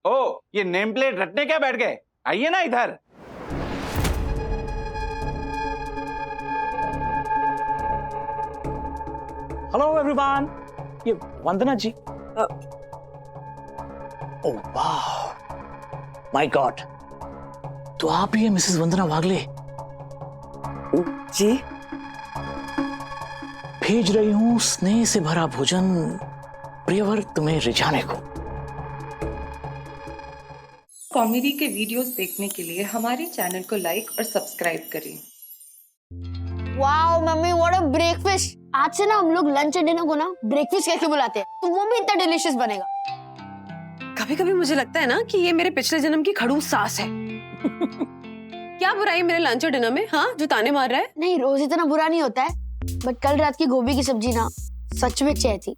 ओ, ये name plate रटने क्या बैठ गए? आइए ना इधर। हेलो एवरीवन, ये वंदना जी। ओह वाह, माय गॉड, तो आप ही है मिसेस वंदना वागले? जी भेज रही हूँ स्नेह से भरा भोजन प्रियवर तुम्हें रिझाने को। कॉमेडी के वीडियोस देखने के लिए हमारे चैनल को लाइक और सब्सक्राइब करें। Wow mummy, what a breakfast. आज से ना हम लोग लंच और डिनर को ना ब्रेकफास्ट कह के बुलाते हैं, तो वो भी इतना डिलीशियस बनेगा। कभी कभी मुझे लगता है ना कि ये मेरे पिछले जन्म की खड़ूस सास है। क्या बुराई मेरे लंच और डिनर में, हाँ, जो ताने मार रहा है? नहीं, रोज इतना बुरा नहीं होता है, बट कल रात की गोभी की सब्जी ना सच में चाय थी।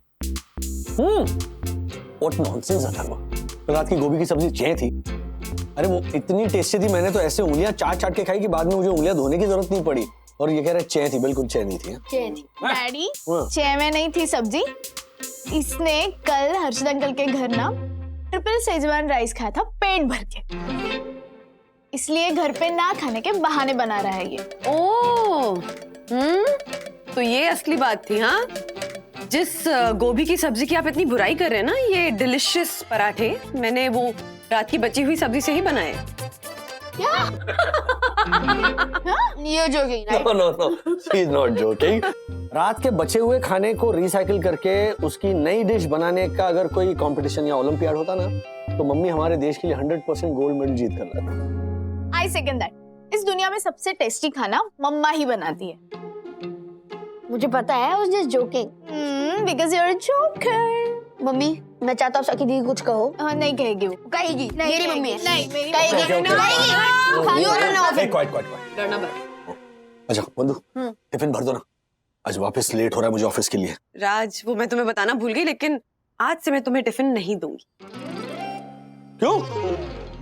व्हाट नॉनसेंस अथर्वा, कल रात की गोभी की सब्जी चाय थी? अरे वो इतनी टेस्टी थी, मैंने तो ऐसे उंगलियां चाट चाट के खाई कि बाद में मुझे उंगलियां धोने की जरूरत नहीं पड़ी। और ये कह रहा है चाय थी, बिल्कुल चाय नहीं थी। चाय थी डैडी, चाय में नहीं थी सब्जी। इसने कल हर्षद अंकल के घर ना ट्रिपल शेजवान राइस खाया था पेट भर के, इसलिए घर पे ना खाने के बहाने बना रहा है ये। ओह, तो ये असली बात थी, हाँ? जिस गोभी की सब्जी की आप इतनी बुराई कर रहे हैं ना, ये डिलिशियस पराठे मैंने वो रात की बची हुई सब्जी से ही बनाए। ये joking, no no no, she is not joking. रात के बचे हुए खाने को रिसाइकिल करके उसकी नई डिश बनाने का अगर कोई कंपटीशन या ओलंपियाड होता ना, तो मम्मी हमारे देश के लिए 100% गोल्ड मेडल जीत कर लाती। आई सेकंड दैट। इस दुनिया में सबसे टेस्टी खाना मम्मा ही बनाती है। मुझे पता है, I was just joking. Because you are a joker. Mummy, मैं चाहता हूँ सकी दी कुछ कहो। नहीं कहेगी वो। कहेगी, नहीं मेरी कहेगी। मम्मी है। नहीं, मेरी कहेगी, Okay, okay, कहेगी। You are not Hey, quiet, quiet, quiet. डरना बंद। अच्छा बंधु, टिफिन भर दो ना, आज वापस लेट हो रहा है मुझे ऑफिस के लिए। राज, वो मैं तुम्हें बताना भूल गई, लेकिन आज से मैं तुम्हें टिफिन नहीं दूंगी। क्यों?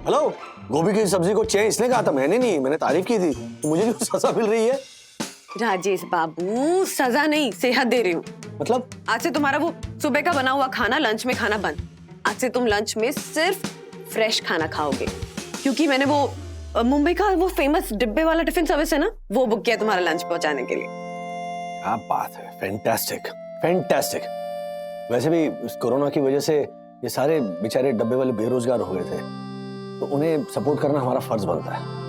हेलो, गोभी की सब्जी को चाय इसने कहा था, मैंने नहीं, मैंने तारीफ की थी। तो मुझे क्यों सजा मिल रही है? राजेश बाबू, सजा नहीं, सेहत दे रही हूँ। मतलब? आज से तुम्हारा वो सुबह का बना हुआ खाना लंच में खाना बंद। आज से तुम लंच में सिर्फ फ्रेश खाना खाओगे, क्योंकि मैंने वो मुंबई का वो फेमस डिब्बे वाला टिफिन सर्विस है ना, वो बुक किया तुम्हारा लंच पहुंचाने के लिए। क्या बात है, फैंटास्टिक फैंटास्टिक। वैसे भी इस कोरोना की वजह से ये सारे बेचारे डब्बे वाले बेरोजगार हो गए थे, तो उन्हें सपोर्ट करना हमारा फर्ज बनता है।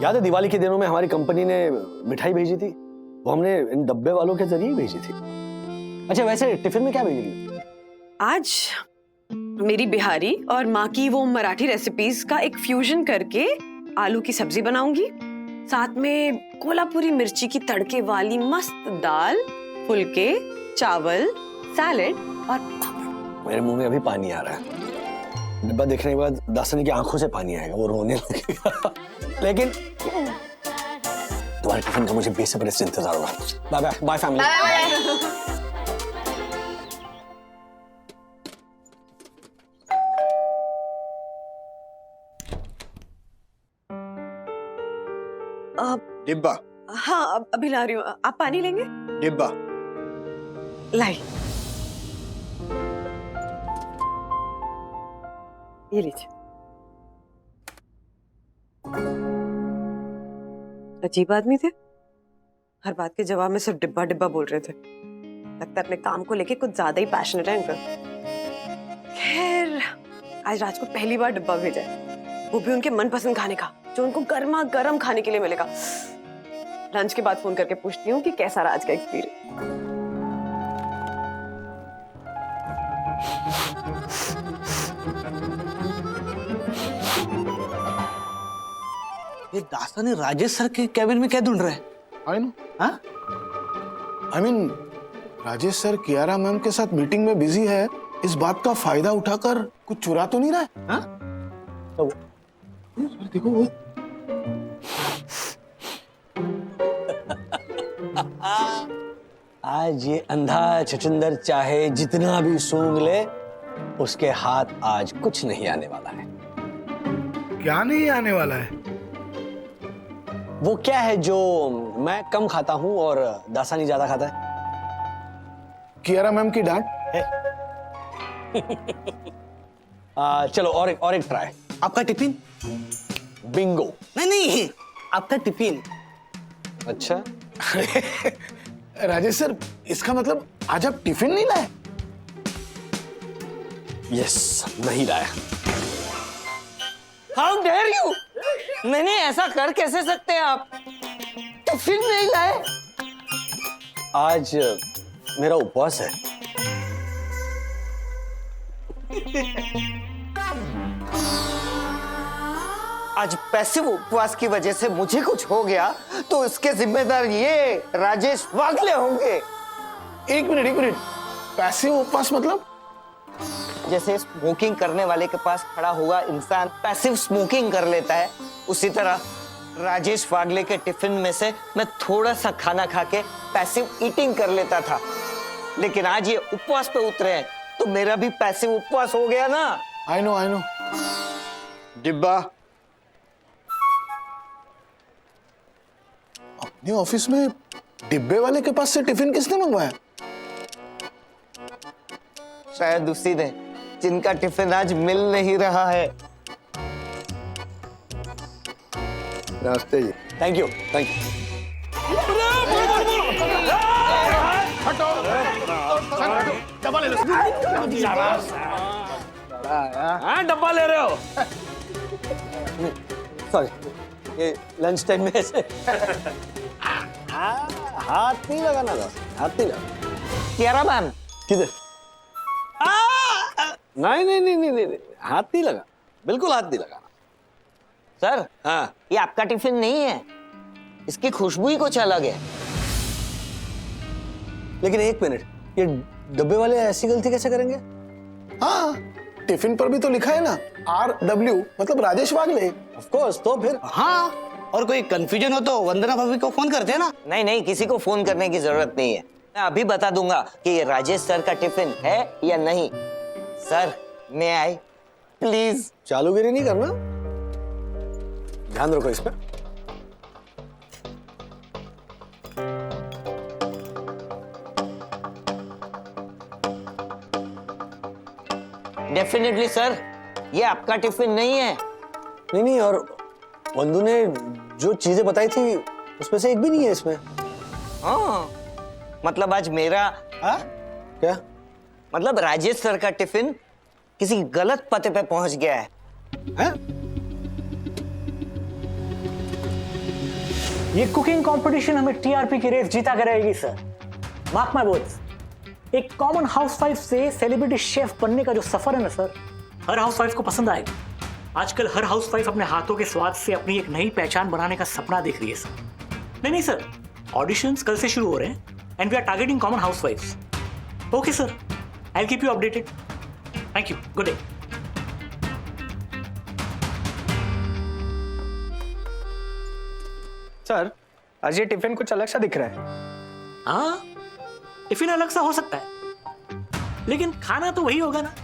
याद है दिवाली के दिनों में हमारी कंपनी ने मिठाई भेजी थी, वो हमने इन डब्बे वालों के जरिए भेजी थी। अच्छा वैसे टिफिन में क्या भेज रही हो? आज मेरी बिहारी और माँ की वो मराठी रेसिपीज का एक फ्यूजन करके आलू की सब्जी बनाऊंगी, साथ में कोल्हापुरी मिर्ची की तड़के वाली मस्त दाल, फुलके, चावल, सैलेड और पापड़। मेरे मुंह में अभी पानी आ रहा है। डिब्बा देखने के बाद दासनी की आंखों से पानी आएगा, वो रोने लगेगा। लेकिन तुम्हारे टिफिन का मुझे बेसब्री से इंतजार होगा। Bye bye, bye family. डिब्बा। हाँ, अभी ला रही हूँ। आप पानी लेंगे? डिब्बा। लाई, ये लीजिए। अजीब आदमी थे, हर बात के जवाब में सिर्फ डिब्बा डिब्बा बोल रहे थे। लगता है अपने काम को लेके कुछ ज्यादा ही पैशनेट है इनका। खैर, आज राज को पहली बार डिब्बा भेजा है, वो भी उनके मनपसंद खाने का, जो उनको गर्मा गर्म खाने के लिए मिलेगा। लंच के बाद फोन करके पूछती हूँ कि कैसा रहा आज का एक्सपीरियंस। ये दास्तान राजेश सर के कैबिन में क्या ढूंढ रहा है? I know. हाँ? I mean Rajesh sir Kiara ma'am के साथ मीटिंग में बिजी है, इस बात का फायदा उठाकर कुछ चुरा तो नहीं रहा है? हाँ? तो देखो वो आज ये अंधा छछुंदर चाहे जितना भी सूंघ ले, उसके हाथ आज कुछ नहीं आने वाला है। क्या नहीं आने वाला है? वो क्या है जो मैं कम खाता हूं और दासानी ज्यादा खाता है? कियारा मैम की डांट। चलो और एक ट्राई। आपका टिफिन? बिंगो। नहीं, आपका टिफिन। अच्छा, राजेश सर, इसका मतलब आज आप टिफिन नहीं लाए? यस, नहीं लाया। How dare you! नहीं, ऐसा कर कैसे सकते हैं आप? टिफिन नहीं लाए? आज मेरा उपवास है। आज पैसिव उपवास की वजह से मुझे कुछ हो गया तो इसके जिम्मेदार ये राजेश वागले होंगे। एक मिनट, पैसिव उपवास मतलब? जैसे स्मोकिंग करने वाले के पास खड़ा हुआ इंसान पैसिव स्मोकिंग कर लेता है, उसी तरह राजेश वागले के टिफिन में से मैं थोड़ा सा खाना खा के पैसिव ईटिंग कर लेता था, लेकिन आज ये उपवास पे उतरे हैं तो मेरा भी पैसिव उपवास हो गया ना। I know. डिब्बा, अपने ऑफिस में डिब्बे वाले के पास से टिफिन किसने मंगवाया? शायद उसी ने जिनका टिफिन आज मिल नहीं रहा है। नमस्ते जी। Thank you. हाँ डब्बा ले रहे हो? सॉरी, ये लंच टाइम में ऐसे हाथ नहीं लगाना था, हाथ नहीं लगा। कियारा मैम, किधर? नहीं, हाथ नहीं लगा, बिल्कुल हाथ नहीं लगा। सर हाँ, ये आपका टिफिन नहीं है, इसकी खुशबू ही कुछ अलग है। लेकिन एक मिनट, ये डब्बे वाले ऐसी गलती कैसे करेंगे? हाँ, टिफिन पर भी तो लिखा है ना, RW मतलब राजेश वागले। ऑफ कोर्स, तो फिर हाँ, और कोई कंफ्यूजन हो तो वंदना भाभी को फोन करते हैं ना। नहीं, किसी को फोन करने की जरूरत नहीं है, मैं अभी बता दूंगा कि ये राजेश सर का टिफिन है या नहीं। सर मैं आई प्लीज। चालूगिरी नहीं करना, ध्यान रखो इस पर। डेफिनेटली सर, ये आपका टिफिन नहीं है। नहीं, और वंदू ने जो चीजें बताई थी उसमें से एक भी नहीं है इसमें। हाँ, मतलब आज मेरा क्या? मतलब राजेश सर का टिफिन किसी गलत पते पे पहुंच गया है। हैं? ये कुकिंग कंपटीशन हमें टीआरपी की रेस जीता करेगी सर। मार्क माय वर्ड्स, एक कॉमन हाउसवाइफ से सेलिब्रिटी शेफ बनने का जो सफर है ना सर, हर हाउसवाइफ को पसंद आएगा। आजकल हर हाउसवाइफ अपने हाथों के स्वाद से अपनी एक नई पहचान बनाने का सपना देख रही है सर। नहीं सर, ऑडिशंस कल से शुरू हो रहे हैं and we are targeting common हाउसवाइफ्स। Okay sir, I will keep you updated. Thank you, good day. Sir, आज ये टिफिन कुछ अलग सा दिख रहा है। हाँ, टिफिन अलग सा हो सकता है, लेकिन खाना तो वही होगा ना,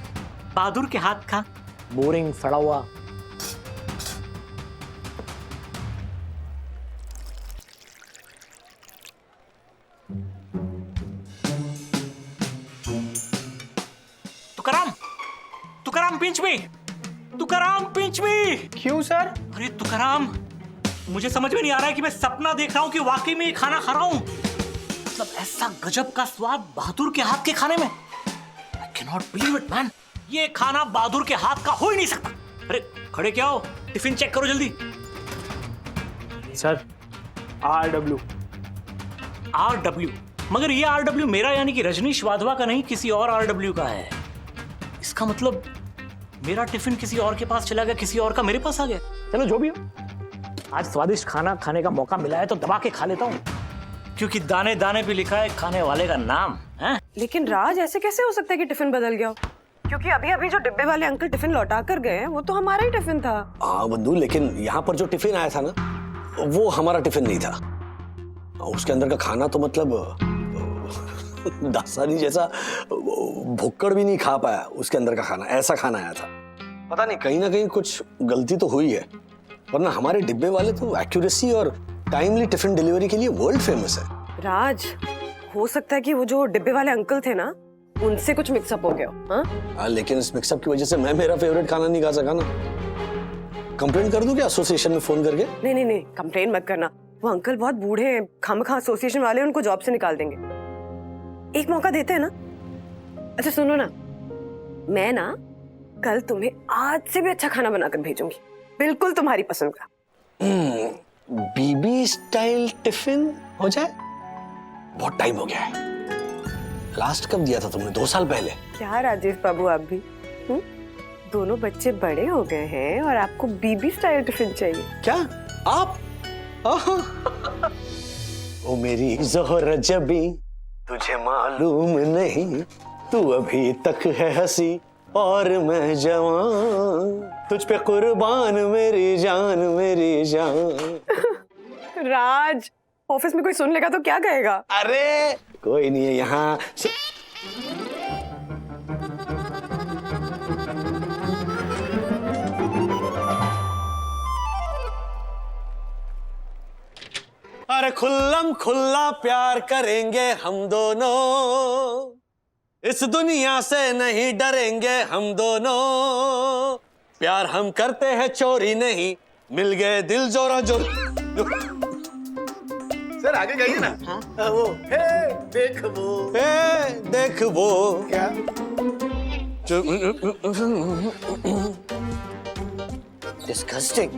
बहादुर के हाथ का, बोरिंग सड़ा हुआ। तुकाराम पिंच मी। क्यों सर? अरे तुकाराम, मुझे समझ में नहीं आ रहा है कि मैं सपना देख रहा हूं कि वाकई में ये खाना खा रहा हूं। मतलब ऐसा गजब का स्वाद बहादुर के हाथ के खाने में। I cannot believe it, man. ये खाना बहादुर के हाथ का हो ही नहीं सकता। अरे खड़े क्या हो, टिफिन चेक करो जल्दी। Sir, RW। मगर ये RW मेरा यानी कि रजनीश वाधवा का नहीं, किसी और RW का है। इसका मतलब मेरा टिफिन किसी और के पास चला गया, किसी और का मेरे पास आ गया। चलो जो भी हो, आज स्वादिष्ट खाना खाने का मौका मिला है तो दबा के खा लेता हूँ, क्योंकि दाने दाने पे लिखा है खाने वाले का नाम है। लेकिन राज, ऐसे कैसे हो सकता है कि टिफिन बदल गया हो? क्योंकि अभी अभी जो डिब्बे वाले अंकल टिफिन लौटा कर गए हैं वो तो हमारा ही टिफिन था। हाँ बंधु, लेकिन यहाँ पर जो टिफिन आया था ना, वो हमारा टिफिन नहीं था। उसके अंदर का खाना तो मतलब दासानी जैसा भुक्कड़ भी नहीं खा पाया। उसके अंदर का खाना, ऐसा खाना आया था। पता नहीं, कहीं ना कहीं कुछ गलती तो हुई है, वरना हमारे डिब्बे वाले तो एक्यूरेसी और टाइमली टिफिन डिलीवरी के लिए वर्ल्ड फेमस है। राज, हो सकता है कि वो जो डिब्बे वाले अंकल थे ना, उनसे कुछ मिक्सअप हो गया हो, हाँ? हाँ, लेकिन इस मिक्सअप की वजह से मैं मेरा फेवरेट खाना नहीं खा सका ना। कंप्लेंट कर दूं क्या एसोसिएशन में फोन करके? नहीं नहीं नहीं, कंप्लेन मत करना। वो अंकल बहुत बूढ़े हैं, खामखा एसोसिएशन वाले उनको जॉब से निकाल देंगे। एक मौका देते हैं ना। अच्छा सुनो ना, मैं ना कल तुम्हें आज से भी अच्छा खाना बनाकर भेजूंगी, बिल्कुल तुम्हारी पसंद का। बीबी स्टाइल टिफिन हो जाए? बहुत टाइम हो गया है। लास्ट कब दिया था तुमने? 2 साल पहले। क्या राजेश बाबू, आप भी दोनों बच्चे बड़े हो गए हैं और आपको बीबी स्टाइल टिफिन चाहिए क्या? आप? ओ मेरी ज़ोहर जबी, तुझे मालूम नहीं, तू अभी तक है हंसी और मैं जवान, तुझ पे कुर्बान मेरी जान मेरी जान। राज, ऑफिस में कोई सुन लेगा तो क्या कहेगा? अरे कोई नहीं है यहाँ। अरे खुल्लम खुल्ला प्यार करेंगे हम दोनों, इस दुनिया से नहीं डरेंगे हम दोनों, प्यार हम करते हैं चोरी नहीं, मिल गए दिल जोरा जोर। सर आगे जाइए ना। हाँ? वो देख वो क्या? डिस्गस्टिंग।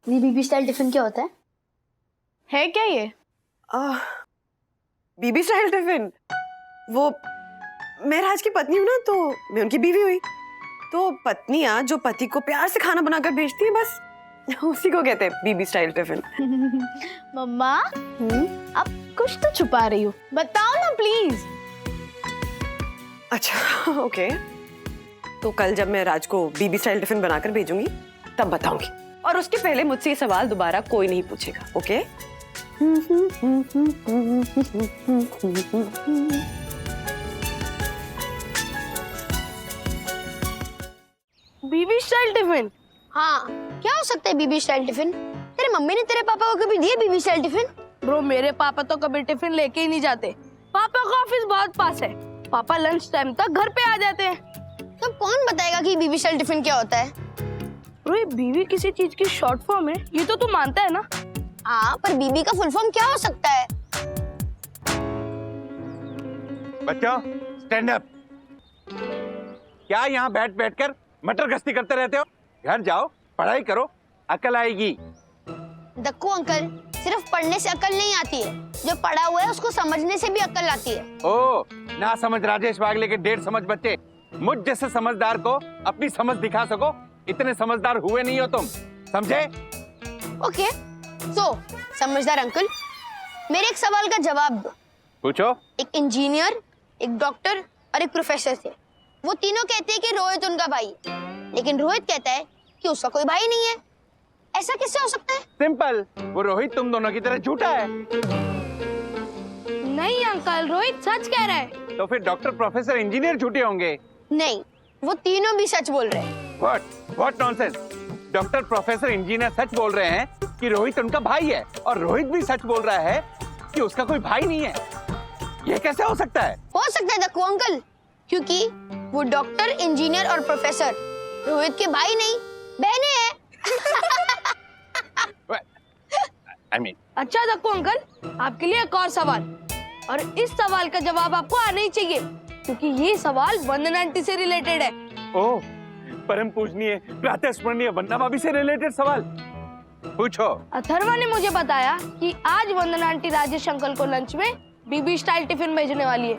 ये बीबी स्टाइल टिफिन क्या होता है क्या ये? बीबी स्टाइल टिफिन, वो मैं राज की पत्नी हूँ ना, तो मैं उनकी बीवी हुई। तो पत्नियां जो पति को प्यार से खाना बनाकर भेजती हैं, बस उसी को कहते हैं बीबी स्टाइल टिफिन। मम्मा, आप कुछ तो छुपा रही हो, बताओ ना प्लीज। अच्छा ओके, तो कल जब मैं राज को बीबी स्टाइल टिफिन बनाकर भेजूंगी तब बताऊंगी, और उसके पहले मुझसे ये सवाल दोबारा कोई नहीं पूछेगा, ओके? बीबी स्टाइल टिफिन? हाँ, क्या हो सकता है बीबी स्टाइल टिफिन? तेरे मम्मी ने तेरे पापा को कभी दिए बीबी स्टाइल टिफिन? ब्रो, मेरे पापा तो कभी टिफिन लेके ही नहीं जाते। पापा का ऑफिस बहुत पास है, पापा लंच टाइम तक घर पे आ जाते हैं। तो कौन बताएगा कि बीबी स्टाइल टिफिन क्या होता है? ब्रो, बीबी किसी चीज की शॉर्ट फॉर्म है, ये तो तू मानता है ना? हाँ, पर बीबी का फुल फॉर्म क्या हो सकता है? बच्चों स्टैंड अप। क्या यहाँ बैठ बैठकर मटर गश्ती करते रहते हो? घर जाओ, पढ़ाई करो, अकल आएगी। दक्कू अंकल, सिर्फ पढ़ने से अकल नहीं आती है, जो पढ़ा हुआ है उसको समझने से भी अकल आती है। ओ ना समझ राजेश वागले के 1.5 समझ बच्चे, मुझ जैसे समझदार को अपनी समझ दिखा सको, इतने समझदार हुए नहीं हो तुम, समझे? ओके, तो समझदार अंकल, मेरे एक सवाल का जवाब दो। पूछो। एक इंजीनियर, एक डॉक्टर और एक प्रोफेसर थे। वो तीनों कहते हैं कि रोहित उनका भाई है, लेकिन रोहित कहता है कि उसका कोई भाई नहीं है। ऐसा कैसे हो सकता है? सिंपल, वो रोहित तुम दोनों की तरह झूठा है। नहीं अंकल, रोहित सच कह रहा है। तो फिर डॉक्टर, प्रोफेसर, इंजीनियर झूठे होंगे? नहीं, वो तीनों भी सच बोल रहे हैं। What nonsense. Doctor, professor, engineer सच बोल रहे हैं कि रोहित उनका भाई है, और रोहित भी सच बोल रहा है कि उसका कोई भाई नहीं है। ये कैसे हो सकता है? हो सकता है दक्कू अंकल, क्योंकि वो डॉक्टर, इंजीनियर और प्रोफेसर रोहित के भाई नहीं, बहनें हैं। I mean, अच्छा दक्कू अंकल, आपके लिए एक और सवाल, और इस सवाल का जवाब आपको आना ही चाहिए, क्योंकि ये सवाल वंदना आंटी से रिलेटेड है। ओह, परम पूजनीय प्रातः स्मरणीय वंदना भाभी से रिलेटेड सवाल पूछो। अथर्वा ने मुझे बताया कि आज वंदना आंटी राजेश अंकल को लंच में बीबी स्टाइल टिफिन भेजने वाली है,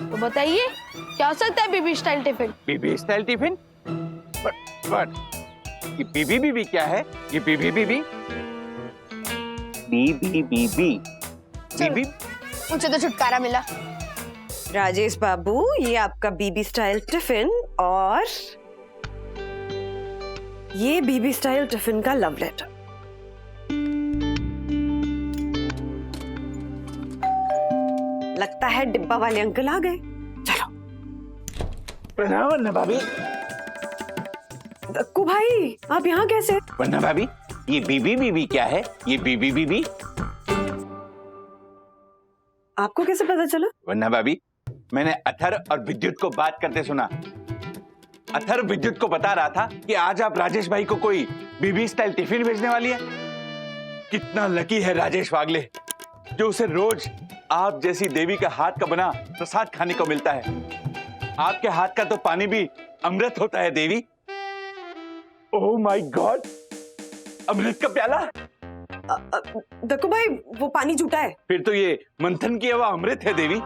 तो बताइए क्या हो सकता है बीबी स्टाइल टिफिन? बीबी स्टाइल टिफिन? बट ये बीबी बीबी क्या है? ये बीबी बीबी बीबी बीबी बीबी मुझे तो छुटकारा मिला। राजेश बाबू, ये आपका बीबी स्टाइल टिफिन, और ये बीबी स्टाइल टिफिन का लव लेटर। लगता है डिब्बा वाले अंकल आ गए। चलो। प्रणाम वंदना भाभी। दक्कू भाई, आप यहाँ कैसे? वरना भाभी, ये बीबी बीबी क्या है? ये बीबी बीबी आपको कैसे पता चला? वरना भाभी, मैंने अथर और विद्युत को बात करते सुना। अथर विद्युत को बता रहा था कि आज आप राजेश भाई को कोई बीबी स्टाइल टिफिन भेजने वाली है। कितना लकी है राजेश वागले, जो उसे रोज आप जैसी देवी का हाथ का बना प्रसाद खाने को मिलता है। आपके हाथ का तो पानी भी अमृत होता है देवी। ओह माय गॉड, अमृत का प्याला। दक्कू भाई, वो पानी झूठा है। फिर तो ये मंथन किया हुआ अमृत है देवी।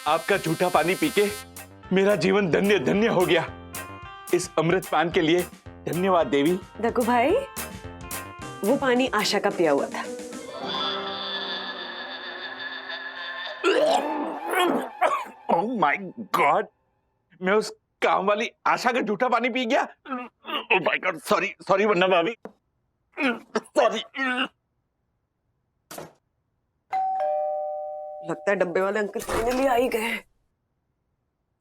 आपका झूठा पानी पी के मेरा जीवन धन्य धन्य हो गया। इस अमृत पान के लिए धन्यवाद देवी। दक्कू भाई, वो पानी आशा का पिया हुआ था। ओह माय गॉड, मैं उस काम वाली आशा का झूठा पानी पी गया। ओह माय गॉड, सॉरी सॉरी वरना भाभी, सॉरी। लगता है डब्बे वाले अंकल पीने लिए आ ही गए।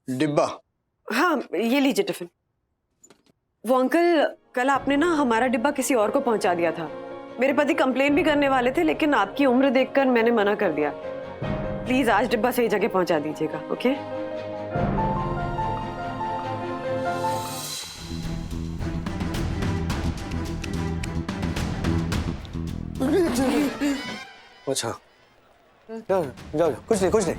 डिब्बा? हाँ, ये लीजिए टिफिन। वो अंकल, कल आपने ना हमारा डिब्बा किसी और को पहुंचा दिया था। मेरे पति कंप्लेन भी करने वाले थे, लेकिन आपकी उम्र देखकर मैंने मना कर दिया। प्लीज आज डिब्बा सही जगह पहुंचा दीजिएगा, ओके? अच्छा, जाओ जाओ, कुछ नहीं कुछ नहीं।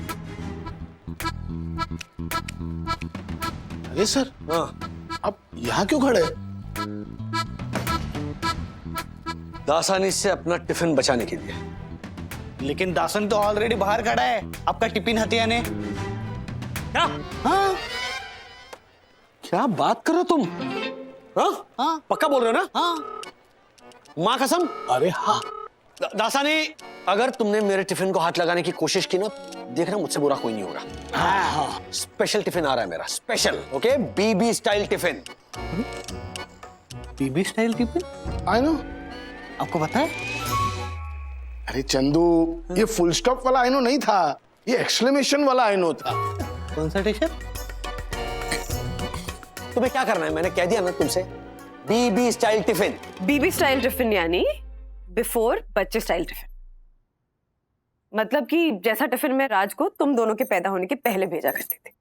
अरे सर, हाँ, आप यहाँ क्यों खड़े? दासानी से अपना टिफिन बचाने के लिए। लेकिन दासन तो ऑलरेडी बाहर खड़ा है आपका टिफिन हथियाने। क्या? हाँ? क्या बात कर रहे हो तुम? हाँ? हाँ। पक्का बोल रहे हो ना? हाँ। माँ कसम? अरे हाँ। दासानी, अगर तुमने मेरे टिफिन को हाथ लगाने की कोशिश की ना, देखना मुझसे बुरा कोई नहीं होगा। हाँ हाँ, स्पेशल टिफिन आ रहा है मेरा, स्पेशल, ओके? बीबी स्टाइल टिफिन। बीबी स्टाइल टिफिन? I know. आपको पता है? अरे चंदू, ये फुल स्टॉप वाला आई नो नहीं था, ये एक्सक्लेमेशन वाला आई नो था। कौन सा टी-शर्ट? तुम्हें क्या करना है? मैंने कह दिया ना तुमसे, बीबी स्टाइल टिफिन। बीबी स्टाइल टिफिन यानी बिफोर बच्चे स्टाइल टिफिन। मतलब कि जैसा टिफिन मैं राज को तुम दोनों के पैदा होने के पहले भेजा करती थी।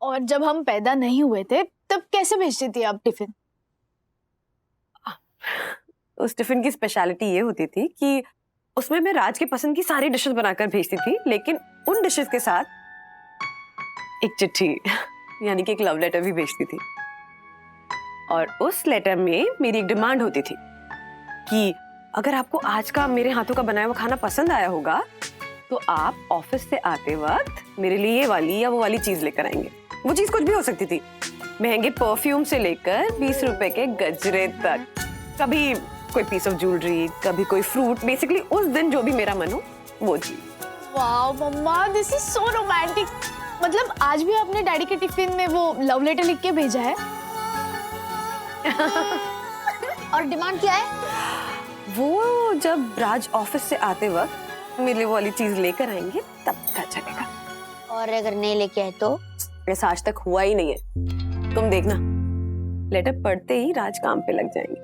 और जब हम पैदा नहीं हुए थे तब कैसे भेजती थी आप टिफिन? उस टिफिन की स्पेशलिटी ये होती थी कि उसमें मैं राज की पसंद की सारी डिशेस बनाकर भेजती थी, लेकिन उन डिशेस के साथ एक चिट्ठी यानी कि एक लव लेटर भी भेजती थी। और उस लेटर में मेरी एक डिमांड होती थी कि अगर आपको आज का मेरे हाथों का बनाया हुआ खाना पसंद आया होगा तो आप ऑफिस से आते वक्त मेरे लिए ये वाली या वो वाली चीज लेकर आएंगे। वो चीज कुछ भी हो सकती थी, महंगे परफ्यूम से लेकर 20 रुपए के गजरे तक, कभी कोई पीस ऑफ ज्वेलरी, कभी कोई फ्रूट, बेसिकली उस दिन जो भी मेरा मन हो वो चीज। Wow mama, this is so romantic. मतलब आज भी आपने डैडी के टिफिन में वो लव लेटर लिख के भेजा है? और डिमांड क्या है? वो जब राज ऑफिस से आते वक्त मेरे लिए वो वाली चीज लेकर आएंगे तब पता चलेगा। और अगर नहीं लेके आए तो? ऐसा आज तक हुआ ही नहीं है, तुम देखना। लेटर पढ़ते ही राज काम पे लग जाएंगे।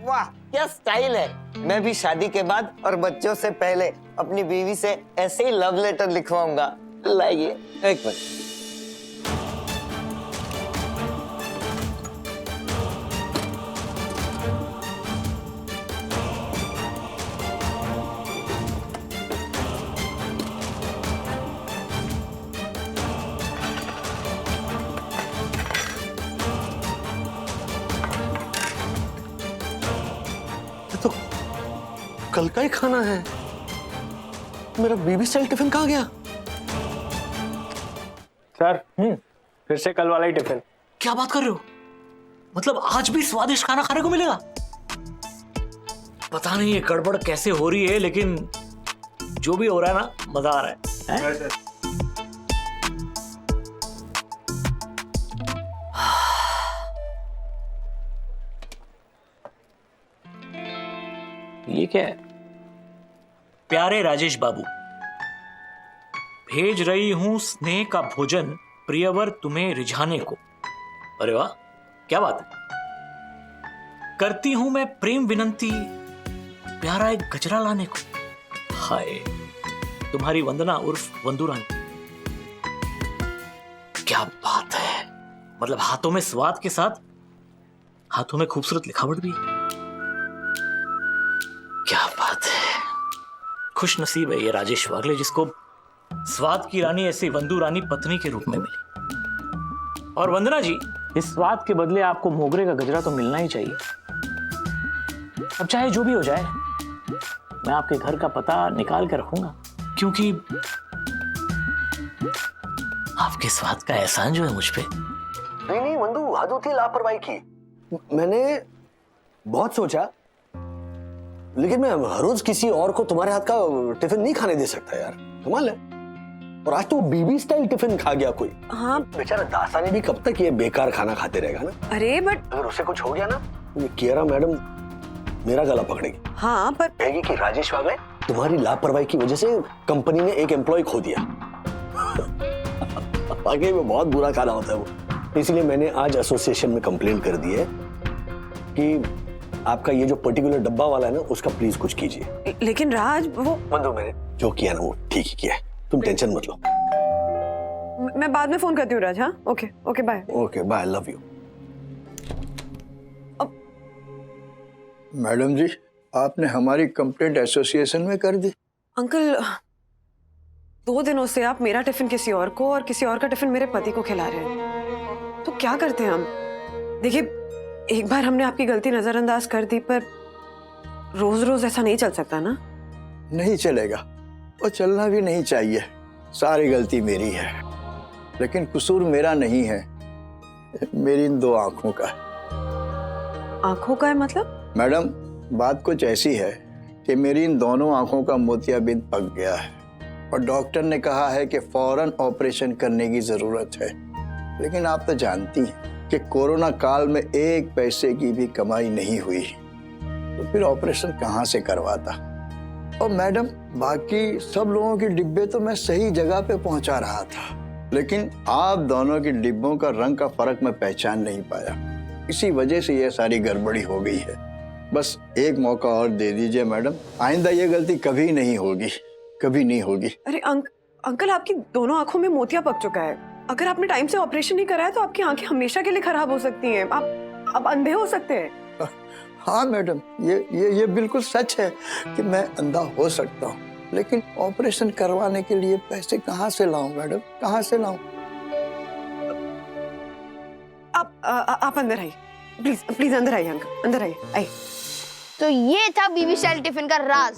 वाह, क्या स्टाइल है। मैं भी शादी के बाद और बच्चों से पहले अपनी बीवी से ऐसे ही लव लेटर लिखवाऊंगा। लाइए। एक मिनट। तो कल का ही खाना है। मेरा बीबी स्टाइल टिफिन कहाँ गया? सर, फिर से कल वाला ही टिफिन। क्या बात कर रहे हो? मतलब आज भी स्वादिष्ट खाना खाने को मिलेगा? पता नहीं ये गड़बड़ कैसे हो रही है, लेकिन जो भी हो रहा है ना, मजा आ रहा है। ये क्या है? प्यारे राजेश बाबू, भेज रही हूं स्नेह का भोजन प्रियवर तुम्हें रिझाने को। अरे वाह, क्या बात है। करती हूं मैं प्रेम विनंती प्यारा एक गजरा लाने को। हाय, तुम्हारी वंदना उर्फ वंदुरानी। क्या बात है, मतलब हाथों में स्वाद के साथ हाथों में खूबसूरत लिखावट भी है। क्या बात है, खुश नसीब है ये राजेश वागले जिसको स्वाद की रानी ऐसी वंदू रानी पत्नी के रूप में मिली। और वंदना जी, इस स्वाद के बदले आपको मोगरे का गजरा तो मिलना ही चाहिए। अब चाहे जो भी हो जाए, मैं आपके घर का पता निकाल कर रखूंगा, क्योंकि आपके स्वाद का एहसान जो है मुझ पे। नहीं वंदू, हद होती है लापरवाही की। मैंने बहुत सोचा, लेकिन मैं हर रोज किसी और को तुम्हारे हाथ का टिफिन नहीं खाने दे सकता यार, कमाल है। और आज तो बीबी स्टाइल टिफिन खा गया कोई। हाँ बेचारा दासानी भी कब तक ये बेकार खाना खाते रहेगा ना। अरे बट अगर उसे कुछ हो गया ना, ये कियारा मैडम मेरा गला पकड़ेगी। हाँ पर कहेगी कि राजेश वागले, तुम्हारी लापरवाही की वजह से कंपनी ने एक एम्प्लॉय खो दिया। वाकई में बहुत बुरा खाना होता है वो। इसलिए मैंने आज एसोसिएशन में कंप्लेन कर दी है कि आपका ये जो पर्टिकुलर डब्बा वाला है ना, उसका प्लीज कुछ कीजिए। लेकिन राज, वो बंदो, मैंने जो किया ना वो ठीक ही किया है, तुम टेंशन मत लो। मैं बाद में फोन करती हूँ राज। हाँ okay okay bye. Okay bye, love you. Madam ji, आपने हमारी कंप्लेंट एसोसिएशन में कर दी? अंकल, 2 दिनों से आप मेरा टिफिन किसी और को और किसी और का टिफिन मेरे पति को खिला रहे हैं, तो क्या करते हैं हम? देखिए, एक बार हमने आपकी गलती नजरअंदाज कर दी, पर रोज रोज ऐसा नहीं चल सकता ना। नहीं चलेगा, और चलना भी नहीं चाहिए। सारी गलती मेरी है, लेकिन कसूर मेरा नहीं है, मेरी इन 2 आंखों का। आंखों का है मतलब? मैडम, बात कुछ ऐसी है कि मेरी इन दोनों आंखों का मोतियाबिंद पक गया है और डॉक्टर ने कहा है कि फौरन ऑपरेशन करने की जरूरत है। लेकिन आप तो जानती हैं कि कोरोना काल में 1 पैसे की भी कमाई नहीं हुई, तो फिर ऑपरेशन कहाँ से करवाता। और मैडम, बाकी सब लोगों के डिब्बे तो मैं सही जगह पे पहुंचा रहा था, लेकिन आप दोनों के डिब्बों का रंग का फर्क मैं पहचान नहीं पाया। इसी वजह से ये सारी गड़बड़ी हो गई है। बस एक मौका और दे दीजिए मैडम, आइंदा ये गलती कभी नहीं होगी, कभी नहीं होगी। अरे अंकल, आपकी दोनों आंखों में मोतिया पक चुका है। अगर आपने टाइम से ऑपरेशन नहीं कराया तो आपकी आंखें हमेशा के लिए खराब हो सकती हैं। आप अंधे हो सकते हैं। हाँ मैडम, ये बिल्कुल सच है कि मैं अंधा हो सकता हूँ, लेकिन ऑपरेशन करवाने के लिए पैसे कहाँ से लाऊं मैडम, कहाँ से लाऊं? आप अंदर आइए, प्लीज प्लीज अंदर आइए अंकल, अंदर आइए, आइए। तो ये था बीबी स्टाइल टिफिन का राज।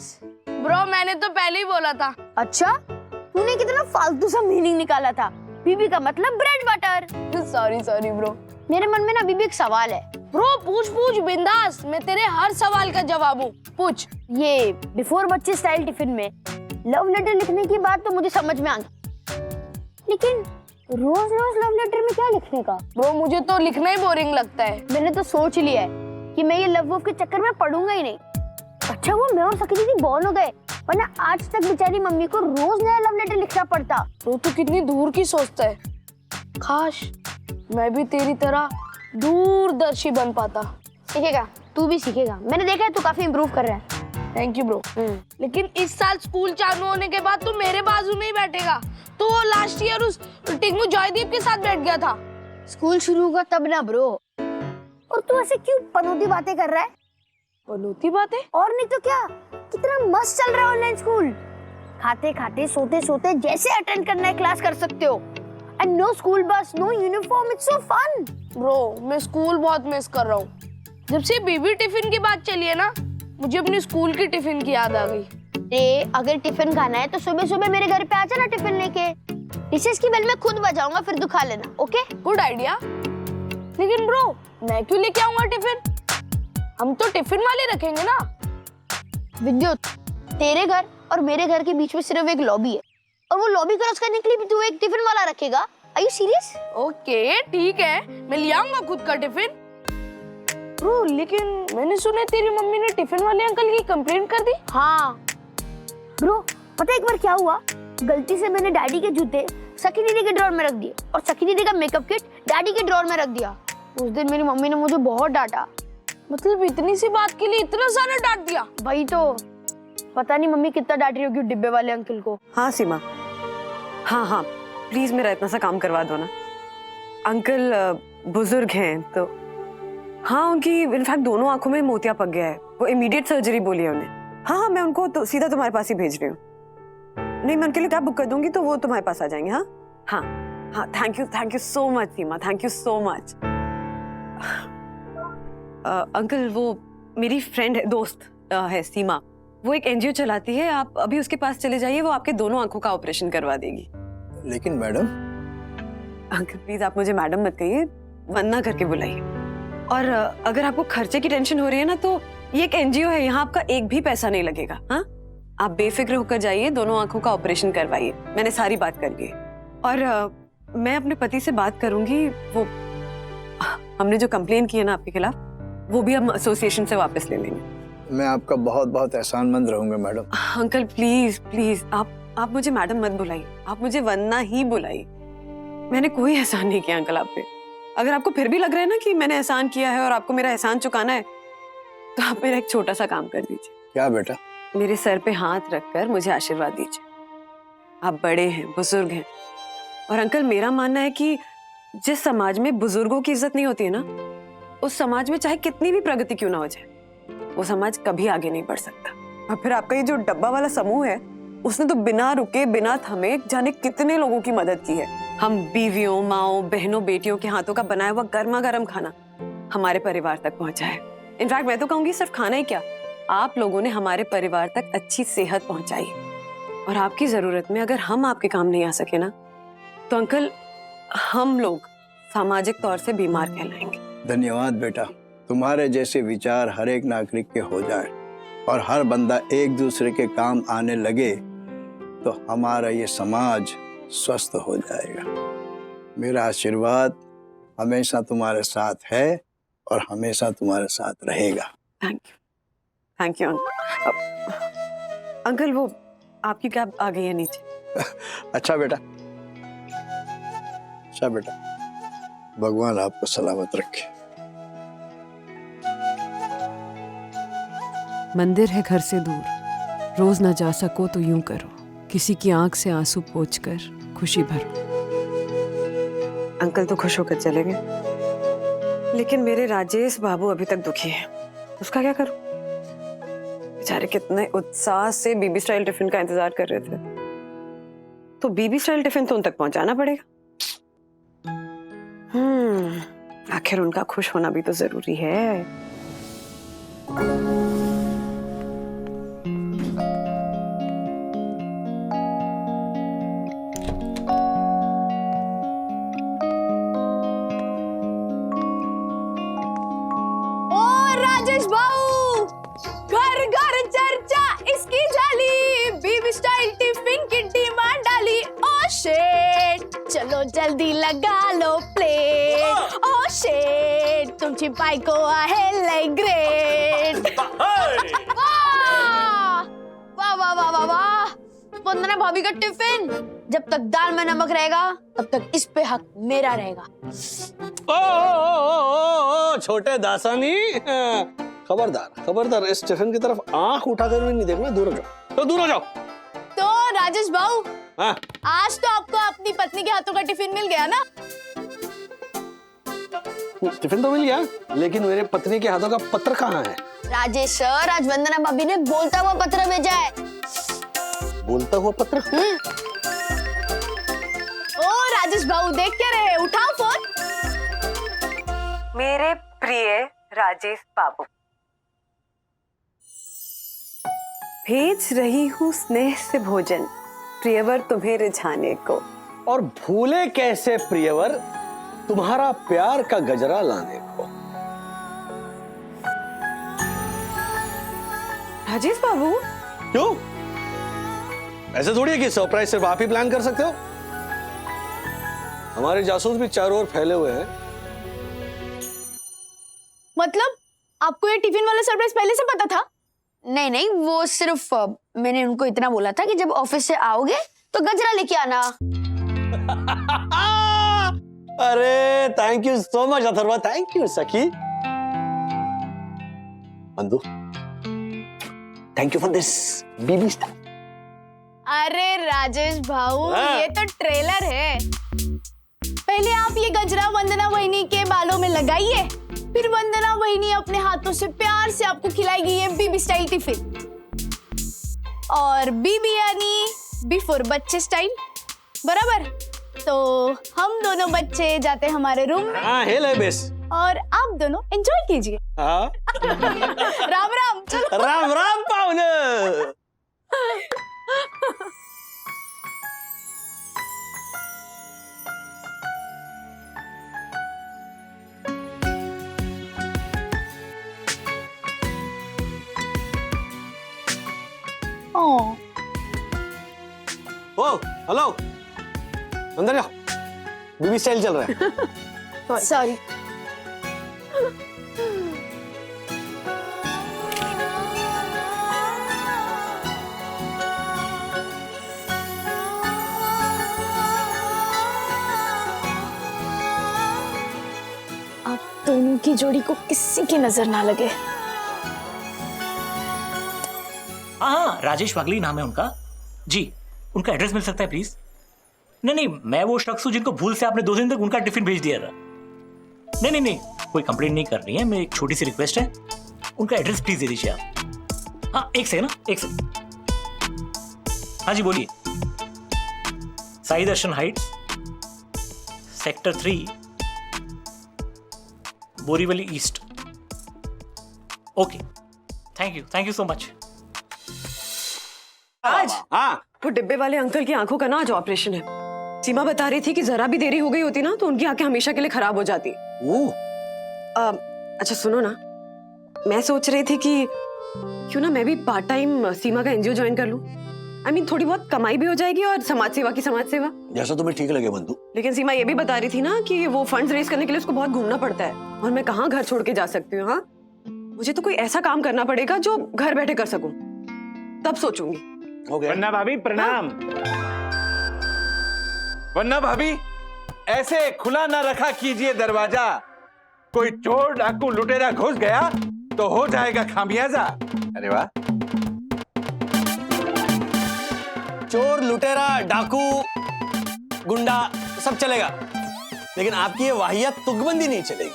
ब्रो, मैंने तो पहले ही बोला था। अच्छा, तूने कितना फालतू सा मीनिंग निकाला था। बीबी का मतलब ब्रेड बटर। Sorry bro. मेरे मन में ना बीबी एक सवाल है। ब्रो पूछ बिंदास, मैं तेरे हर सवाल का जवाब हूँ, पूछ। ये बिफोर बच्चे स्टाइल टिफिन में लव लेटर लिखने की बात तो मुझे समझ में आ गई, लेकिन रोज रोज लव लेटर में क्या लिखने का? ब्रो, मुझे तो लिखना ही बोरिंग लगता है। मैंने तो सोच लिया है कि मैं ये लव के चक्कर में पढ़ूंगा ही नहीं। अच्छा वो मैं और सखी दीदी बॉर्न हो गए, वरना आज तक बेचारी मम्मी को रोज नया लव लेटर लिखना पड़ता। ब्रो, तू कितनी दूर की सोचता है। काश मैं भी तेरी तरह दूरदर्शी बन पाता। सीखेगा, तू भी सीखेगा। मैंने देखा है तू काफी इम्प्रूव कर रहा है। Thank you bro. लेकिन इस साल स्कूल चालू होने के बाद तू मेरे बाजू में ही बैठेगा। तू वो लास्ट ईयर उस टिंगू जॉयदीप के साथ बैठ गया था। स्कूल शुरू होगा तब ना ब्रो। और तू ऐसे क्यों पनौती बातें कर रहा है? पनौती बातें? और नहीं तो क्या, कितना मस्त चल रहा है ऑनलाइन स्कूल। खाते खाते सोते सोते जैसे अटेंड करना है क्लास कर सकते हो। And no school bus, no uniform, it's so fun. Bro, मैं स्कूल बहुत मिस कर रहा हूँ। जब से बीबी टिफिन की बात चली है ना, मुझे अपनी स्कूल की टिफिन की याद आ गई। अगर टिफिन खाना है तो सुबह सुबह मेरे घर पे आ जाना टिफिन लेके। रिसेस की बेल मैं खुद बजाऊंगा, फिर तू खा लेना, ओके? Good idea. लेकिन ब्रो, मैं क्यों लेके आऊंगा टिफिन? हम तो टिफिन वाले रखेंगे ना। विद्युत, तेरे घर और मेरे घर के बीच में सिर्फ एक लॉबी है, और वो लॉबी क्रॉस करने के लिए भी तू एक टिफिन वाला रखेगा? Are you serious? ओके ठीक है, मैं ले आऊंगा खुद का टिफिन। ब्रो, लेकिन मैंने सुना तेरी मम्मी ने टिफिन वाले अंकल की कंप्लेंट कर दी। हाँ, ब्रो पता है एक बार क्या हुआ, गलती से मैंने डैडी के जूते सखी दीदी के ड्रॉर में रख दिए और सखी दीदी का मेकअप किट डैडी के ड्रॉर में रख दिया। उस दिन मेरी मम्मी ने मुझे बहुत डांटा। मतलब इतनी सी बात के लिए इतना सारा डांट दिया? भाई तो पता नहीं मम्मी कितना डांट रही होगी डिब्बे वाले अंकल को। हाँ सीमा, हाँ हाँ प्लीज मेरा इतना सा काम करवा दो ना। अंकल बुजुर्ग हैं तो हाँ, उनकी इनफैक्ट दोनों आंखों में मोतिया पक गया है, वो इमीडिएट सर्जरी बोली है उन्हें। हाँ हाँ मैं उनको तो सीधा तुम्हारे पास ही भेज रही हूँ। नहीं मैं उनके लिए कैब बुक कर दूंगी तो वो तुम्हारे पास आ जाएंगे। हाँ हाँ हाँ thank you so much Seema, thank you so much. Uncle वो मेरी फ्रेंड है, दोस्त है सीमा, वो एक एनजीओ चलाती है, आप अभी उसके पास चले जाइए, वो आपके दोनों आंखों का ऑपरेशन करवा देगी। लेकिन मैडम। अंकल प्लीज आप मुझे मैडम मत कहिए, वंदना करके बुलाइए। और अगर आपको खर्चे की टेंशन हो रही है ना तो ये एक एनजीओ है, यहाँ आपका एक भी पैसा नहीं लगेगा। हाँ आप बेफिक्र होकर जाइए, दोनों आंखों का ऑपरेशन करवाइए, मैंने सारी बात कर ली है। और मैं अपने पति से बात करूंगी, वो हमने जो कंप्लेन की है ना आपके खिलाफ वो भी हम एसोसिएशन से वापस ले लेंगे। मैं आपका बहुत बहुत एहसानमंद रहूंगा मैडम। अंकल प्लीज प्लीज आप मुझे मैडम मत बुलाइए, आप मुझे वंदना ही बुलाइए। मैंने कोई एहसान नहीं किया अंकल आप पे। अगर आपको फिर भी लग रहा है ना कि मैंने एहसान किया है और आपको मेरा एहसान चुकाना है तो आप मेरा एक छोटा सा काम कर दीजिए। क्या बेटा? मेरे सर पे हाथ रखकर मुझे आशीर्वाद दीजिए। आप बड़े हैं, बुजुर्ग हैं, और अंकल मेरा मानना है कि जिस समाज में बुजुर्गों की इज्जत नहीं होती है ना, उस समाज में चाहे कितनी भी प्रगति क्यों ना हो जाए, वो समाज कभी आगे नहीं बढ़ सकता। और फिर आपका ये जो डब्बा वाला समूह है, उसने तो बिना रुके बिना थमे जाने कितने लोगों की मदद की है। हम बीवियों, माओं, बहनों, बेटियों के हाथों का बनाया हुआ गर्मा गर्म खाना हमारे परिवार तक पहुंचा है। इनफैक्ट मैं तो कहूंगी सिर्फ खाना ही क्या, आप लोगों ने हमारे परिवार तक अच्छी सेहत पहुंचाई। और आपकी जरूरत में अगर हम आपके काम नहीं आ सके ना तो अंकल हम लोग सामाजिक तौर से बीमार कहलाएंगे। धन्यवाद बेटा, तुम्हारे जैसे विचार हर एक नागरिक के हो जाए और हर बंदा एक दूसरे के काम आने लगे तो हमारा ये समाज स्वस्थ हो जाएगा। मेरा आशीर्वाद हमेशा तुम्हारे साथ है और हमेशा तुम्हारे साथ रहेगा। Thank you uncle. वो आपकी कैब आ गई है नीचे। अच्छा बेटा, अच्छा बेटा, भगवान आपको सलामत रखे। मंदिर है घर से दूर, रोज ना जा सको तो यूं करो, किसी की आंख से आंसू पोंछकर खुशी भरो। अंकल तो खुश होकर चले गए, लेकिन मेरे राजेश बाबू अभी तक दुखी है। उसका क्या करूं? बेचारे कितने उत्साह से बीबी स्टाइल टिफिन का इंतजार कर रहे थे, तो बीबी स्टाइल टिफिन तो उन तक पहुंचाना पड़ेगा। आखिर उनका खुश होना भी तो जरूरी है। राजेश बाबू, घर घर चर्चा इसकी जाली, बीबी स्टाइल टिफिन की डिमांड डाली। ओ शेट चलो जल्दी लगा लो प्लेट। ओ शेट तुम छिपाई को आहे लाइक ग्रेट। वाह वाह वाह वाह वाह, वंदना भाभी का टिफिन। जब तक दाल में नमक रहेगा तब तक इस पे हक मेरा रहेगा। ओ, छोटे दासानी, खबरदार खबरदार, इस टिफिन की तरफ आंख उठाकर भी नहीं देखना, दूर हो जाओ, तो दूर हो जाओ। तो राजेश बाबू, हाँ? आज तो आपको अपनी पत्नी के हाथों का टिफिन मिल गया ना? टिफिन तो मिल गया, लेकिन मेरे पत्नी के हाथों का पत्र कहाँ है? राजेश सर, आज वंदना भाभी ने बोलता हुआ पत्र भेजा है। बोलता हुआ पत्र? ओ राजेश बाबू, देख क्या रहे, उठाओ फोन। मेरे प्रिय राजेश बाबू, भेज रही हूँ स्नेह से भोजन, प्रियवर तुम्हें रिझाने को। और भूले कैसे प्रियवर तुम्हारा प्यार का गजरा लाने को। राजेश बाबू, क्यों? ऐसे थोड़ी है कि सरप्राइज सिर्फ आप ही प्लान कर सकते हो। हमारे जासूस भी चारों ओर फैले हुए हैं। मतलब आपको ये टिफिन वाला सरप्राइज पहले से पता था? नहीं नहीं, वो सिर्फ मैंने उनको इतना बोला था कि जब ऑफिस से आओगे तो गजरा लेके आना। अरे thank you so much Atharva, thank you Sakhi. बंधु, थैंक यू फॉर दिस बीबी स्टाइल। अरे राजेश भाऊ, ये तो ट्रेलर है। पहले आप ये गजरा वंदना वहिनी के बालों में लगाइए, फिर वंदना वहिनी अपने हाथों से प्यार से आपको खिलाएगी ये बीबी स्टाइल टिफिन। और बीबी यानी बिफोर बच्चे स्टाइल, बराबर? तो हम दोनों बच्चे जाते हमारे रूम में। हाँ, हेल है बेस। और आप दोनों एंजॉय कीजिए। हाँ। राम राम, चलो। राम राम पाहुणे। ओ हेलो, अंदर जाओ, बीबी स्टाइल चल रहा है। सॉरी। आप दोनों की जोड़ी को किसी की नजर ना लगे। हाँ, राजेश वागली नाम है उनका जी। उनका एड्रेस मिल सकता है प्लीज? नहीं, मैं वो शख्स हूँ जिनको भूल से आपने 2 दिन तक उनका टिफिन भेज दिया था। नहीं, कोई कंप्लेंट नहीं करनी है। मेरी एक छोटी सी रिक्वेस्ट है, उनका एड्रेस प्लीज दे दीजिए आप। हाँ, एक सेकंड। हाँ जी बोलिए। Sai Darshan heights, sector 3, Borivali east. Okay, thank you so much. आज हाँ, वो डिब्बे वाले अंकल की आंखों का ना आज ऑपरेशन है। सीमा बता रही थी कि जरा भी देरी हो गई होती ना तो उनकी आंखें हमेशा के लिए खराब हो जाती। अच्छा सुनो ना, मैं सोच रही थी कि क्यों ना मैं भी पार्ट टाइम सीमा का एनजीओ ज्वाइन कर लूं। I mean, थोड़ी बहुत कमाई भी हो जाएगी और समाज सेवा की समाज सेवा। जैसा तुम्हें ठीक लगे बंधु। लेकिन सीमा ये भी बता रही थी ना कि वो फंड्स रेज करने के लिए उसको बहुत घूमना पड़ता है और मैं कहाँ घर छोड़ के जा सकती हूँ। हाँ, मुझे तो कोई ऐसा काम करना पड़ेगा जो घर बैठे कर सकूं, तब सोचूंगी। वन्ना भाभी प्रणाम। वन्ना भाभी, ऐसे खुला ना रखा कीजिए दरवाजा। कोई चोर डाकू लुटेरा घुस गया तो हो जाएगा खामियाजा। अरे वाह। चोर, लुटेरा, डाकू, गुंडा सब चलेगा, लेकिन आपकी ये वाहियात तुकबंदी नहीं चलेगी।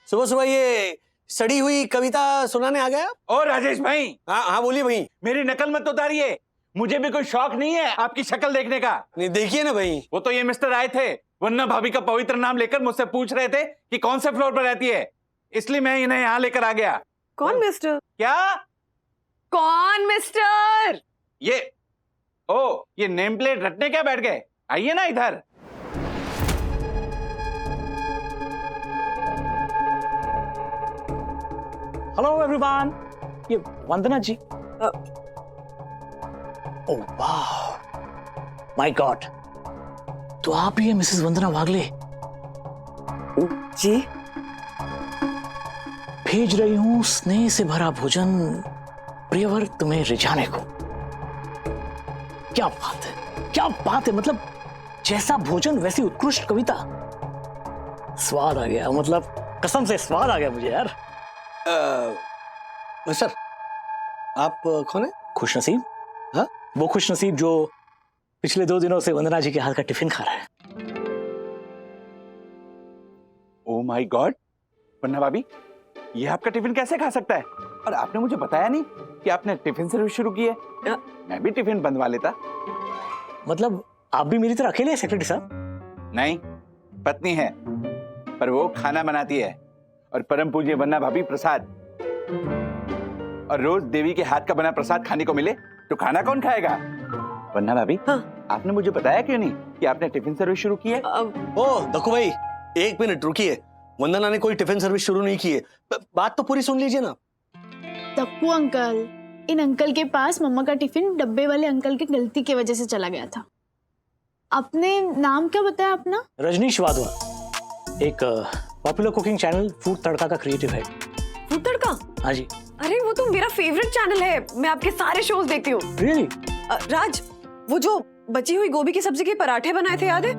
सुबह सुबह ये सड़ी हुई कविता सुनाने आ गया। ओ राजेश भाई। हाँ बोलिए भाई। मेरी नकल मत उतारिए, मुझे भी कोई शौक नहीं है आपकी शक्ल देखने का। नहीं देखिए ना भाई। वो तो ये मिस्टर आए थे, वन्ना भाभी का पवित्र नाम लेकर मुझसे पूछ रहे थे कि कौन से फ्लोर पर रहती है, इसलिए मैं इन्हें यहाँ लेकर आ गया। कौन मिस्टर? क्या? कौन मिस्टर? ये नेम प्लेट रटने क्या बैठ गए? आइए ना इधर। हेलो एवरीवन, ये वंदना जी। ओह वाह, माय गॉड, तो आप ही हैं मिसेस वंदना वागले? जी। भेज रही हूं स्नेह से भरा भोजन प्रियवर तुम्हें रिझाने को। क्या बात है, मतलब जैसा भोजन वैसी उत्कृष्ट कविता। स्वाद आ गया, मतलब कसम से स्वाद आ गया मुझे यार। सर, आप कौन है? खुशनसीब। हाँ, वो खुशनसीब जो पिछले 2 दिनों से वंदना जी के हाथ का टिफिन खा रहा है। ओह माय गॉड, वन्ना भाभी ये आपका टिफिन कैसे खा सकता है? और आपने मुझे बताया नहीं कि आपने टिफिन सर्विस शुरू की है। मैं भी टिफिन बनवा लेता। मतलब आप भी मेरी तरह अकेले हैं सेक्रेटरी साहब? नहीं, पत्नी है, पर वो खाना बनाती है और परम पूज्य वन्ना भाभी प्रसाद। और रोज देवी के हाथ का बना प्रसाद खाने को मिले तो खाना कौन खाएगा? वन्ना भाभी, हाँ? आपने मुझे बताया क्यों नहीं कि आपने टिफिन सर्विस शुरू की है? ओ दक्कू भाई, 1 मिनट रुकिए। वंदना ने कोई टिफिन सर्विस शुरू नहीं की है, बात तो पूरी सुन लीजिए ना। दक्कू अंकल, इन अंकल के पास मम्मा का टिफिन डब्बे वाले अंकल की गलती की वजह से चला गया था। आपने नाम क्या बताया अपना? रजनीश वाधवा, एक पॉपुलर कुकिंग चैनल फूड तड़का का क्रिएटिव है। फूड तड़का? हाँ जी। अरे वो तो मेरा फेवरेट चैनल है, मैं आपके सारे शोज देखती हूँ। रियली? राज, वो जो बची हुई गोभी की सब्जी के पराठे बनाए थे याद है?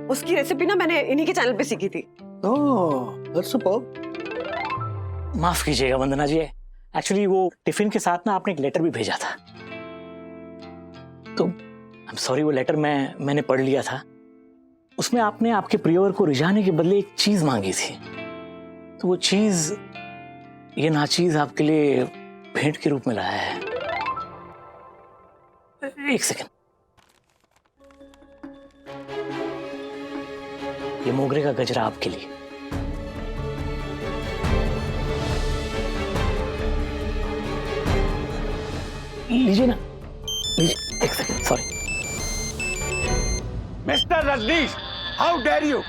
उसकी रेसिपी ना मैंने इन्हीं के चैनल पे सीखी थी। ओह, दैट्स सुपर्ब। माफ कीजिएगा वंदना जी, एक्चुअली वो टिफिन के साथ ना आपने एक लेटर भी भेजा था, तो आई एम सॉरी, वो लेटर मैंने पढ़ लिया था। उसमें आपने आपके प्रियवर को रिझाने के बदले एक चीज मांगी थी, तो वो चीज, ये नाचीज आपके लिए भेंट के रूप में लाया है। एक सेकंड, ये मोगरे का गजरा आपके लिए। लीजिए ना, लीजिए। एक second, sorry. Mister Rajneesh, how dare you!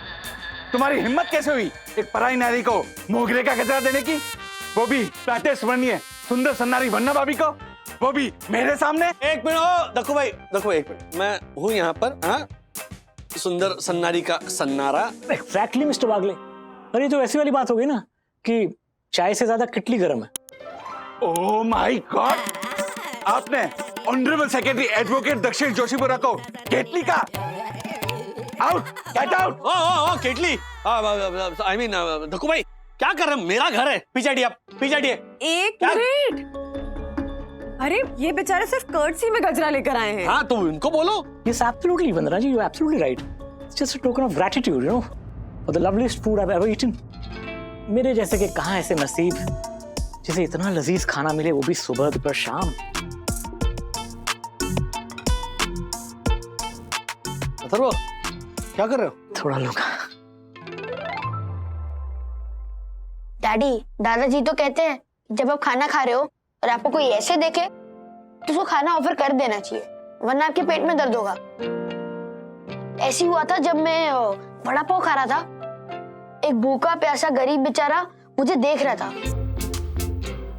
तुम्हारी हिम्मत कैसे हुई एक पराई नारी को मोगरे का गजरा देने की, वो भी प्रातः स्मरणीय सुंदर सन्नारी वन्ना भाभी को, वो भी मेरे सामने। एक मिनट, ओ दक्कू भाई, एक मिनट, मैं हूँ यहाँ पर। हाँ, सुंदर सन्नारी का सन्नारा। Exactly mister Bagle. अरे ये तो ऐसी वाली बात हो गई ना कि चाय से ज्यादा किटली गर्म है। ओह माय गॉड, आपने honourable secretary advocate Dakshin Joshipura को केटली का out, get out. Oh kettle, I mean Dakku भाई, क्या कर रहे हैं? मेरा घर है, पीछे हटिए। एक मिनट, अरे ये बेचारे सिर्फ कर्टसी में गजरा लेकर आए हैं। हाँ, तो इनको बोलो। Yes, absolutely, Vandana ji, you're absolutely right. It's just a token of gratitude, you know, for the loveliest food I've ever eaten. मेरे जैसे के कहाँ ऐसे नसीब जिसे इतना लजीज खाना मिले, वो भी सुबह दोपहर शाम। अथर्व, क्या कर रहे हो? थोड़ा लूंगा। डैडी, दादाजी तो कहते हैं जब आप खाना खा रहे हो और आपको कोई ऐसे देखे तो उसको खाना ऑफर कर देना चाहिए, वरना आपके पेट में दर्द होगा। ऐसी हुआ था जब मैं वड़ा पाव खा रहा था, एक भूखा प्यासा गरीब बेचारा मुझे देख रहा था,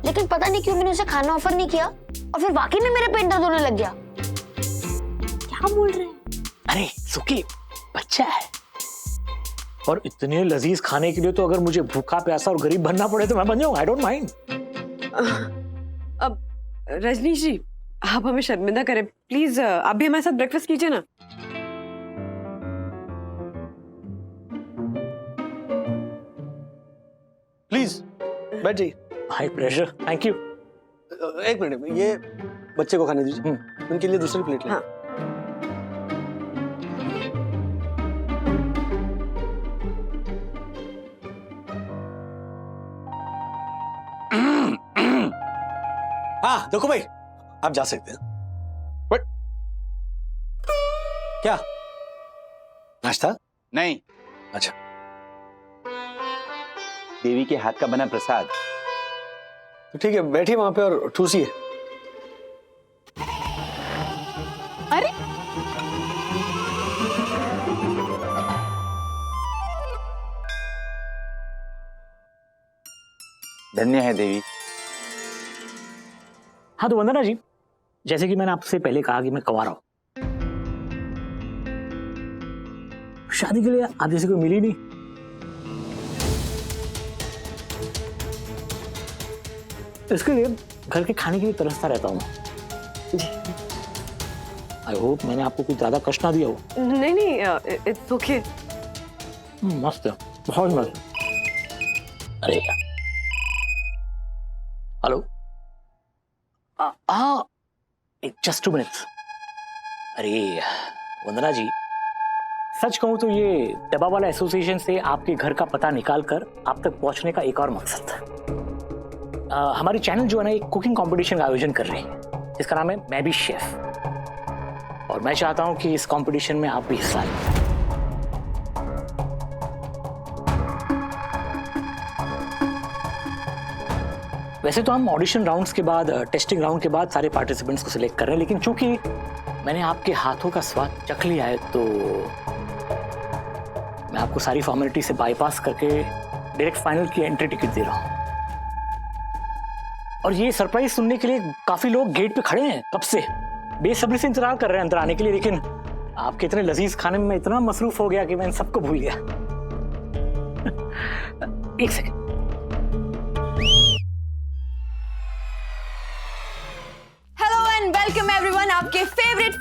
लेकिन पता नहीं क्यों मैंने उसे खाना ऑफर नहीं किया और फिर वाकई में मेरा पेट दर्द होने लग गया। क्या बोल रहे हैं? अरे सुखी, बच्चा है, और इतने लजीज खाने के लिए तो अगर मुझे भूखा प्यासा और गरीब बनना पड़े तो मैं बन जाऊंगा। I don't mind. अब रजनीश जी, आप हमें शर्मिंदा करें प्लीज, आप भी हमारे साथ ब्रेकफास्ट कीजिए ना। प्लीज बैठ जाइए। My pleasure, thank you. एक मिनट, ये बच्चे को खाने दीजिए, उनके लिए दूसरी प्लेट ले। हाँ। हाँ देखो भाई, आप जा सकते हैं। बट क्या नाश्ता? नहीं, अच्छा, देवी के हाथ का बना प्रसाद। तो ठीक है, बैठिए वहां पे और ठूसिए। अरे धन्य है देवी। हाँ तो वंदना जी, जैसे कि मैंने आपसे पहले कहा कि मैं कंवारा हूं, शादी के लिए आप जैसे कोई मिली नहीं। इसके लिए घर के खाने के लिए तरसता रहता हूँ। आई होप मैंने आपको कुछ ज्यादा कष्ट ना दिया हो। नहीं नहीं, इट्स ओके। मस्त है, बहुत मस्त। अरे हेलो, हाँ, जस्ट 2 मिनट्स। अरे वंदना जी, सच कहूं तो ये डब्बा वाला एसोसिएशन से आपके घर का पता निकाल कर आप तक पहुंचने का एक और मकसद था। हमारी चैनल जो है ना, एक कुकिंग कंपटीशन का आयोजन कर रही है जिसका नाम है मैं भी शेफ, और मैं चाहता हूं कि इस कंपटीशन में आप भी हिस्सा लें। वैसे तो हम ऑडिशन राउंड्स के बाद, टेस्टिंग राउंड के बाद सारे पार्टिसिपेंट्स को सिलेक्ट कर रहे हैं, लेकिन चूंकि मैंने आपके हाथों का स्वाद चख लिया है तो मैं आपको सारी फॉर्मेलिटी से बाईपास करके डायरेक्ट फाइनल की एंट्री टिकट दे रहा हूं। और ये सरप्राइज सुनने के लिए काफी लोग गेट पे खड़े हैं, कब से बेसब्री से इंतजार कर रहे हैं अंदर आने के लिए, लेकिन आपके इतने लजीज खाने में मैं इतना मसरूफ हो गया कि मैं इन सबको भूल गया। एक सेकंड।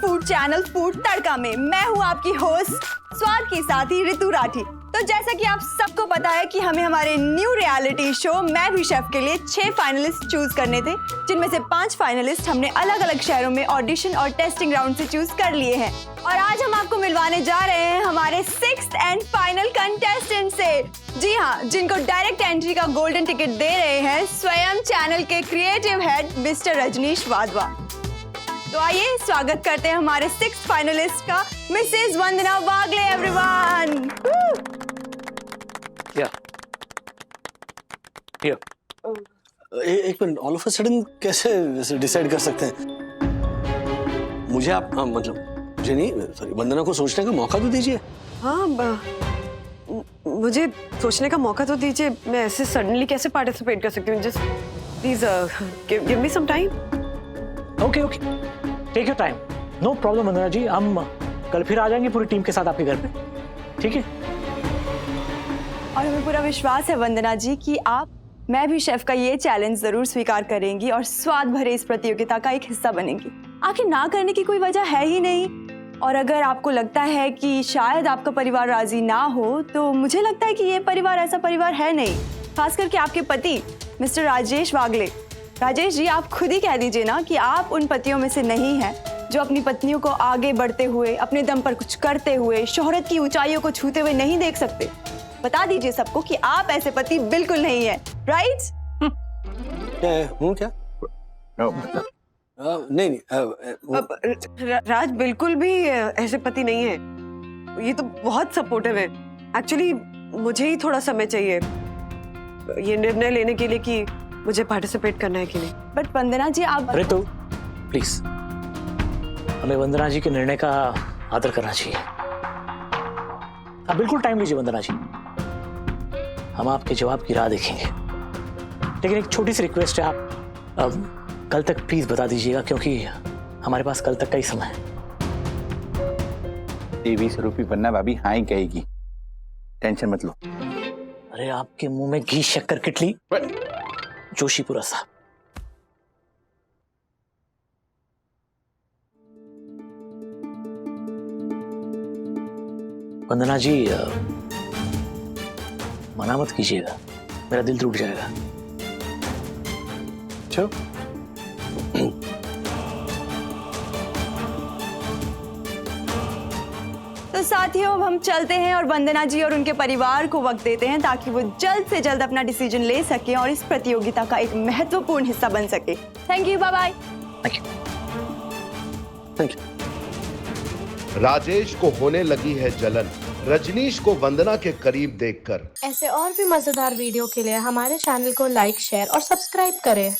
फूड चैनल फूड तड़का में मैं हूँ आपकी होस्ट स्वाद की साथी ऋतु राठी। तो जैसा कि आप सबको पता है कि हमें हमारे न्यू रियलिटी शो मैं भी शेफ के लिए 6 फाइनलिस्ट चूज करने थे, जिनमें से 5 फाइनलिस्ट हमने अलग अलग शहरों में ऑडिशन और टेस्टिंग राउंड से चूज कर लिए हैं। और आज हम आपको मिलवाने जा रहे हैं हमारे 6th एंड फाइनल कंटेस्टेंट से। जी हाँ, जिनको डायरेक्ट एंट्री का गोल्डन टिकट दे रहे हैं स्वयं चैनल के creative head mister Rajneesh Wadhwa. तो आइए स्वागत करते हैं हमारे 6th फाइनलिस्ट का, मिसेस वंदना वागले एवरीवन। एक minute, all of a sudden कैसे डिसाइड कर सकते हैं? मुझे आप मतलब मुझे नहीं, सॉरी, वंदना को सोचने का मौका तो दीजिए। हाँ, मुझे सोचने का मौका तो दीजिए। मैं ऐसे सडनली कैसे पार्टिसिपेट कर सकती हूँ? Just please give me some time. Okay okay, take your time, no problem Vandana ji. हम कल फिर आ जाएंगे पूरी टीम के साथ आपके घर पे, ठीक है? और हमें पूरा विश्वास है वंदना जी कि आप मैं भी शेफ का ये चैलेंज जरूर स्वीकार करेंगी और स्वाद भरे इस प्रतियोगिता का एक हिस्सा बनेंगी। आखिर ना करने की कोई वजह है ही नहीं। और अगर आपको लगता है कि शायद आपका परिवार राजी ना हो, तो मुझे लगता है कि ये परिवार ऐसा परिवार है नहीं, खास करके आपके पति मिस्टर राजेश वागले। राजेश जी, आप खुद ही कह दीजिए ना कि आप उन पतियों में से नहीं हैं जो अपनी पत्नियों को आगे बढ़ते हुए, अपने दम पर कुछ करते हुए, शोहरत की ऊंचाइयों को छूते हुए नहीं देख सकते। बता दीजिए सबको कि आप ऐसे पति बिल्कुल नहीं है, राइट? क्या? नहीं, राज बिल्कुल भी ऐसे पति नहीं है। ये तो बहुत सपोर्टिव है। एक्चुअली मुझे ही थोड़ा समय चाहिए ये निर्णय लेने के लिए कि मुझे पार्टिसिपेट करना है कि नहीं। बट वंदना जी आप अरे तो प्लीज, हमें वंदना जी के निर्णय का आदर करना चाहिए। आप बिल्कुल टाइम लीजिए वंदना जी, हम आपके जवाब की राह देखेंगे। लेकिन एक छोटी सी रिक्वेस्ट है, आप कल तक प्लीज बता दीजिएगा, क्योंकि हमारे पास कल तक का ही समय है। देवी स्वरूपी बनना भाभी हाँ ही कहेगी, टेंशन मत लो। अरे आपके मुंह में घी शक्कर किटली जोशीपुरा साहब। वंदना जी, मना मत कीजिएगा, मेरा दिल टूट जाएगा। चलो। तो साथियों, अब हम चलते हैं और वंदना जी और उनके परिवार को वक्त देते हैं ताकि वो जल्द से जल्द अपना डिसीजन ले सके और इस प्रतियोगिता का एक महत्वपूर्ण हिस्सा बन सके। Thank you, bye bye. Thank you. Rajesh को होने लगी है जलन रजनीश को वंदना के करीब देखकर। ऐसे और भी मजेदार वीडियो के लिए हमारे चैनल को लाइक, शेयर और सब्सक्राइब करें।